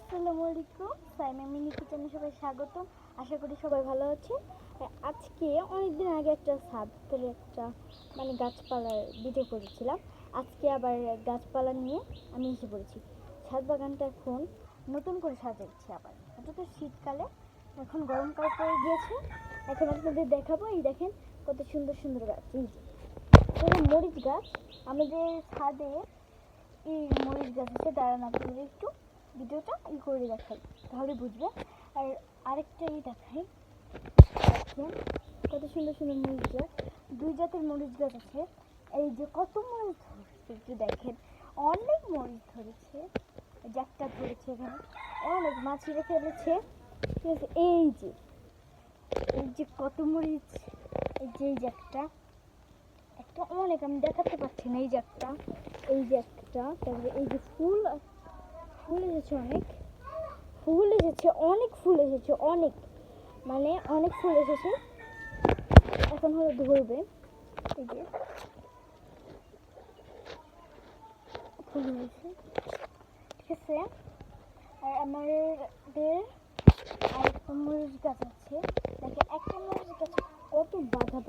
আসসালামু আলাইকুম। সাইমা মিনি কিচেনে সবাই স্বাগতম। আশা করি সবাই ভালো আছে। আজকে অনেকদিন আগে একটা ছাদের একটা গাছপালার ভিডিও করেছিলাম। আজকে আবার গাছপালা নিয়ে আমি এসে পড়েছি। ছাদ বাগানটা এখন নতুন করে সাজাচ্ছি আবার। এটা তো শীতকালে, এখন গরমকাল পড়ে গিয়েছে। এখন আপনাদের দেখাবো, এই দেখেন কত সুন্দর সুন্দর গাছ। এই যে এটা মরিচ গাছ। আমাদের ছাদে এই মরিচ গাছ আছে। দাঁড়ান আপনাদের একটু ভিডিওটা করে দেখাই, তাহলে বুঝবে। আর আরেকটা দেখাই, দেখেন কত সুন্দর সুন্দর মরিচ গাছ। দুই জাতের মরিচ গাছ আছে। এই যে কত মরিচ ধরেছে একটু দেখেন, অনেক মরিচ ধরেছে। একটা ধরেছে এখানে, অনেক মাছ রেখে ফেলেছে। ঠিক আছে, এই যে কত মরিচ। এই যে একটা একটা অনেক, আমি দেখাতে পারছি না। এই যে একটা, তারপরে এই যে ফুল এসেছে অনেক, ফুল এসেছে অনেক, অনেক ফুল এসেছে। এখন হলো ধরবে, এই যে ফুল হয়েছে। ঠিক আছে, আর আমাদের আরেকটা মরিচ গাছ আছে। দেখে একটা মরিচ গাছে কত বাধা